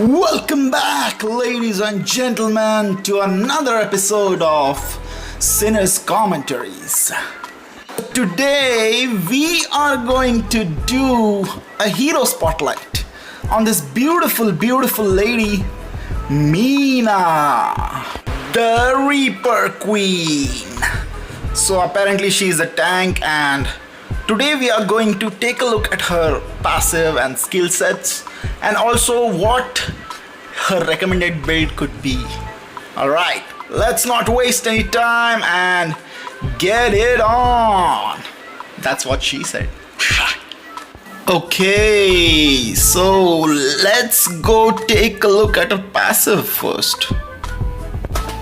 Welcome back, ladies and gentlemen, to another episode of Sinners Commentaries. Today, we are going to do a hero spotlight on this beautiful, beautiful lady, Mina, the Reaper Queen. So apparently she's a tank, and today we are going to take a look at her passive and skill sets and also what her recommended build could be. Alright, let's not waste any time and get it on. That's what she said. Okay, so let's go take a look at her passive first.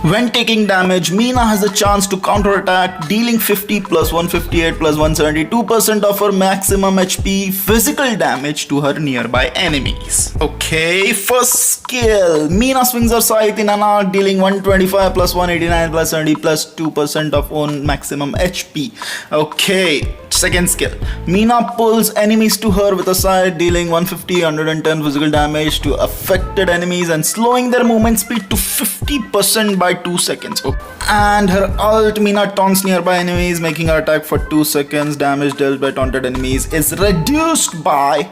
When taking damage, Mina has a chance to counterattack, dealing 50 plus 158 plus 172% of her maximum HP physical damage to her nearby enemies. Okay, first skill. Mina swings her scythe in an arc, dealing 125 plus 189 plus 70 plus 2% of own maximum HP. Okay, second skill. Mina pulls enemies to her with a scythe, dealing 150, 110 physical damage to affected enemies and slowing their movement speed to 50% by 2 seconds. Okay. And her ult, Mina taunts nearby enemies, making her attack for 2 seconds. Damage dealt by taunted enemies is reduced by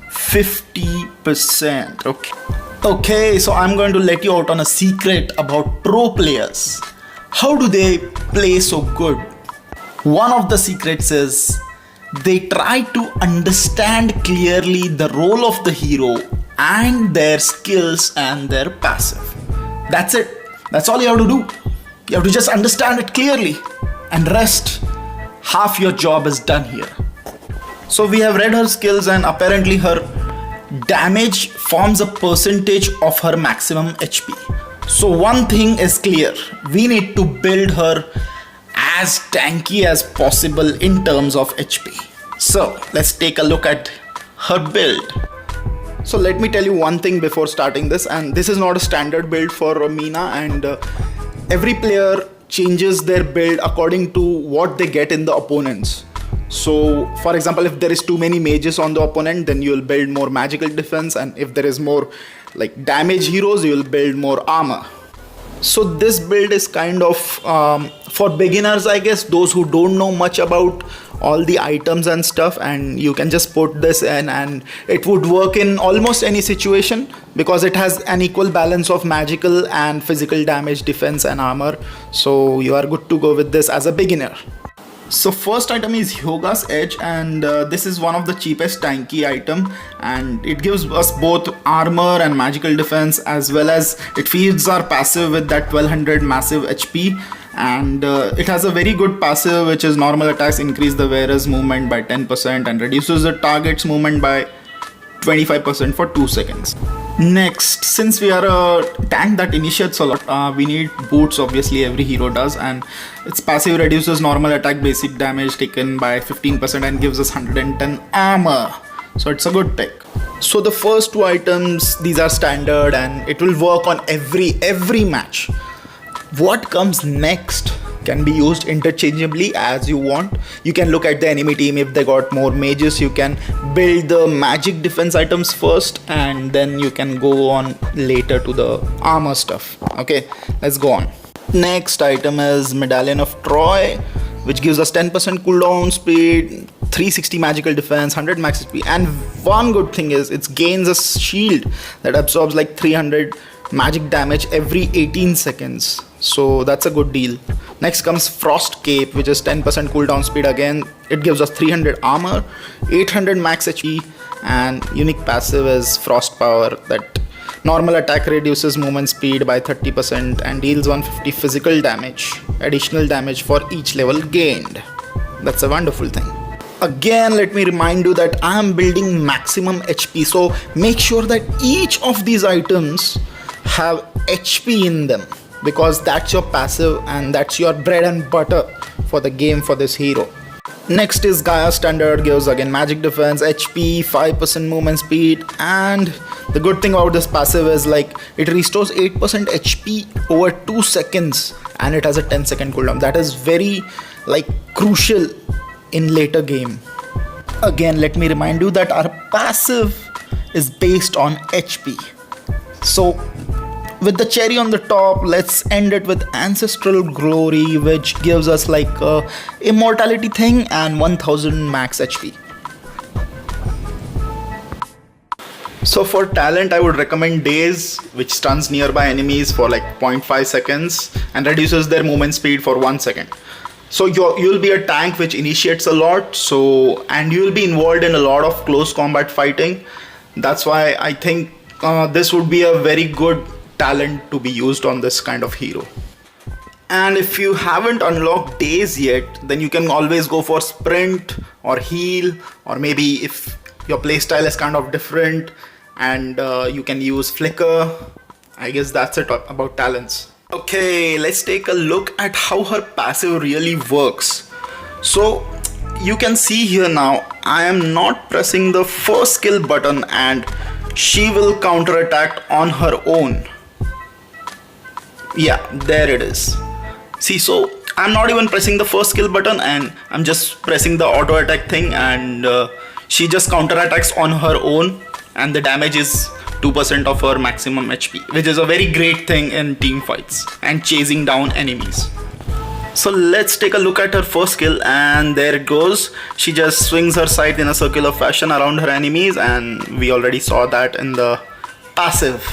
50%. Okay, so I'm going to let you out on a secret about pro players. How do they play so good? One of the secrets is they try to understand clearly the role of the hero and their skills and their passive. That's it. That's all you have to do. You have to just understand it clearly, and rest, half your job is done here. So we have read her skills, and apparently her damage forms a percentage of her maximum HP. So one thing is clear, we need to build her as tanky as possible in terms of HP. So let's take a look at her build. So let me tell you one thing before starting this, and this is not a standard build for Mina, and every player changes their build according to what they get in the opponents. So for example, if there is too many mages on the opponent, then you will build more magical defense, and if there is more like damage heroes, you will build more armor. So this build is kind of for beginners, I guess, those who don't know much about all the items and stuff, and you can just put this in and it would work in almost any situation because it has an equal balance of magical and physical damage, defense and armor. So you are good to go with this as a beginner. So first item is Hyoga's Edge, and this is one of the cheapest tanky item, and it gives us both armor and magical defense, as well as it feeds our passive with that 1200 massive HP, and it has a very good passive, which is normal attacks increase the wearer's movement by 10% and reduces the target's movement by 25% for 2 seconds. Next, since we are a tank that initiates a lot, we need boots. Obviously every hero does, and its passive reduces normal attack basic damage taken by 15% and gives us 110 armor, so it's a good pick. So the first two items, these are standard and it will work on every match. What comes next can be used interchangeably as you want. You can look at the enemy team. If they got more mages, you can build the magic defense items first, and then you can go on later to the armor stuff. Okay, let's go on. Next item is Medallion of Troy, which gives us 10% cooldown speed, 360 magical defense, 100 max HP, and one good thing is it gains a shield that absorbs like 300 magic damage every 18 seconds. So that's a good deal. Next comes Frost Cape, which is 10% cooldown speed. Again, it gives us 300 armor, 800 max HP, and unique passive is Frost Power, that normal attack reduces movement speed by 30% and deals 150 physical damage, additional damage for each level gained. That's a wonderful thing. Again, let me remind you that I am building maximum HP, so make sure that each of these items have HP in them, because that's your passive and that's your bread and butter for the game for this hero. Next is Gaia Standard, gives again magic defense, HP, 5% movement speed, and the good thing about this passive is like it restores 8% HP over 2 seconds, and it has a 10-second cooldown. That is very like crucial in later game. Again, let me remind you that our passive is based on HP. So, with the cherry on the top, let's end it with ancestral glory, which gives us like a immortality thing and 1000 max HP. So for talent, I would recommend Daze, which stuns nearby enemies for like 0.5 seconds and reduces their movement speed for 1 second. So you'll be a tank which initiates a lot, and you'll be involved in a lot of close combat fighting. That's why I think this would be a very good talent to be used on this kind of hero. And if you haven't unlocked Daze yet, then you can always go for sprint or heal, or maybe if your playstyle is kind of different, and you can use flicker. I guess that's it about talents. Okay, let's take a look at how her passive really works. So you can see here now, I am not pressing the first skill button and she will counterattack on her own. Yeah, there it is. See, so I'm not even pressing the first skill button and I'm just pressing the auto attack thing, and she just counterattacks on her own, and the damage is 2% of her maximum HP, which is a very great thing in team fights and chasing down enemies. So let's take a look at her first skill, and there it goes. She just swings her scythe in a circular fashion around her enemies, and we already saw that in the passive.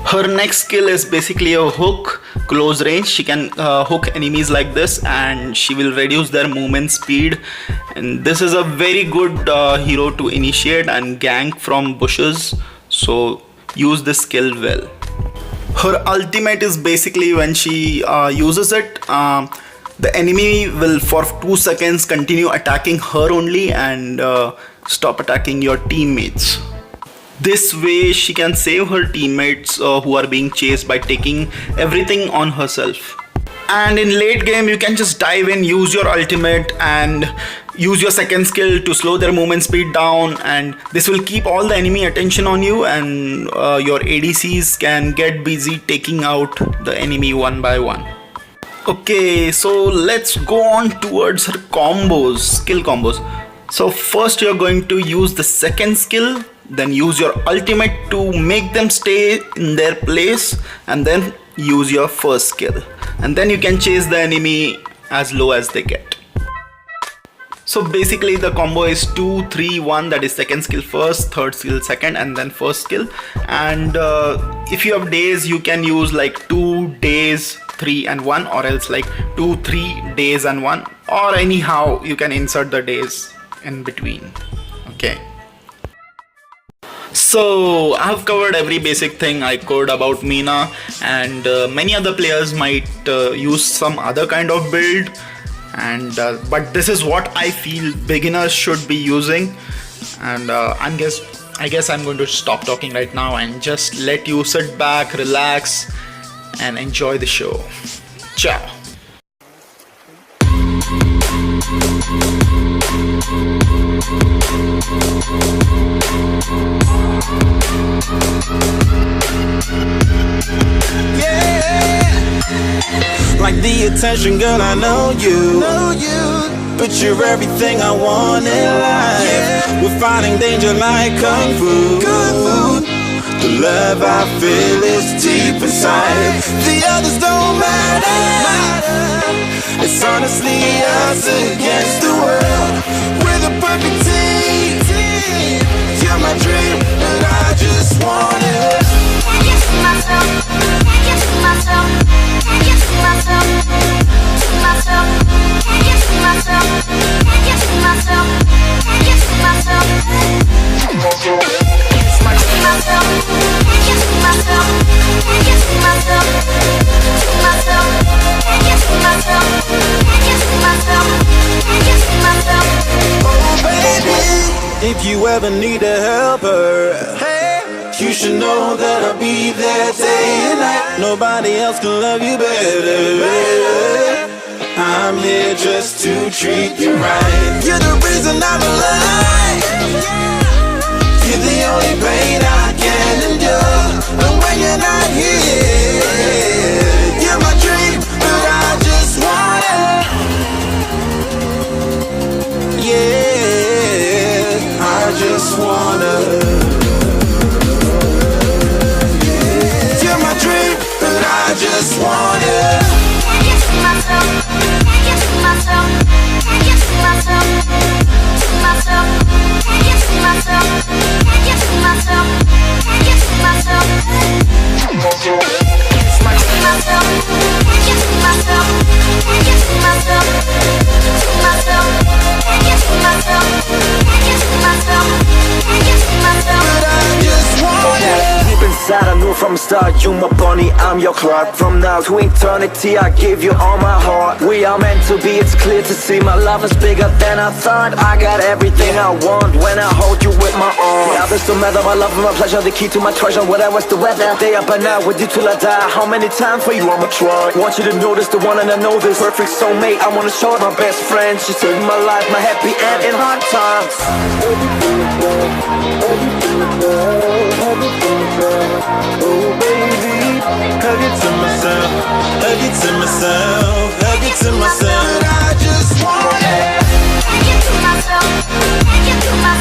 Her next skill is basically a hook, close range. She can hook enemies like this and she will reduce their movement speed, and this is a very good hero to initiate and gank from bushes, so use this skill well. Her ultimate is basically when she uses it, the enemy will for 2 seconds continue attacking her only and stop attacking your teammates. This way she can save her teammates who are being chased by taking everything on herself. And in late game you can just dive in, use your ultimate and use your second skill to slow their movement speed down, and this will keep all the enemy attention on you, and your ADCs can get busy taking out the enemy one by one. Okay, so let's go on towards her combos, skill combos. So first you're going to use the second skill, then use your ultimate to make them stay in their place, and then use your first skill, and then you can chase the enemy as low as they get. So basically the combo is 2, 3, 1, that is second skill first, third skill second, and then first skill. And if you have days, you can use like 2 days, 3 and 1, or else like 2, 3 days and 1, or anyhow you can insert the days in between. Okay. So I've covered every basic thing I could about Mina, and many other players might use some other kind of build, and but this is what I feel beginners should be using. And I guess I'm going to stop talking right now and just let you sit back, relax and enjoy the show. Ciao. Like the attention, girl, I know you. But you're everything I want in life. We're fighting danger like kung fu. The love I feel is deep inside. The others don't matter. It's honestly us against the world. We're the perfect team. You're my dream, but I just want it. I just see myself. I just see myself. I just see myself. See myself. I just see myself. I just see myself. I just see myself. See myself. I just see myself. I just see myself. See myself. I just see myself. I just see myself. I just see myself. Oh baby, if you ever need a helper, you should know that I'll be there day and night. Nobody else can love you better. I'm here just to treat you right. You're the reason I'm alive. You're the only pain I can endure. And when you're not here, you're my dream, but I just want it. Yeah, I just wanna. From the start, you my bunny, I'm your Clark. From now to eternity, I give you all my heart. We are meant to be, it's clear to see. My love is bigger than I thought. I got everything I want when I hold you with my arms. The others don't matter, my love and my pleasure, the key to my treasure. Whatever's the weather, day up and out with you till I die. How many times for you I'ma try? Want you to notice the one and I know this. Perfect soulmate, I wanna show it my best friend. She saved my life, my happy end in hard times. Oh baby, hug it to myself, hug it to myself, hug it to myself. I just want it. Hug it to myself, hug it to myself.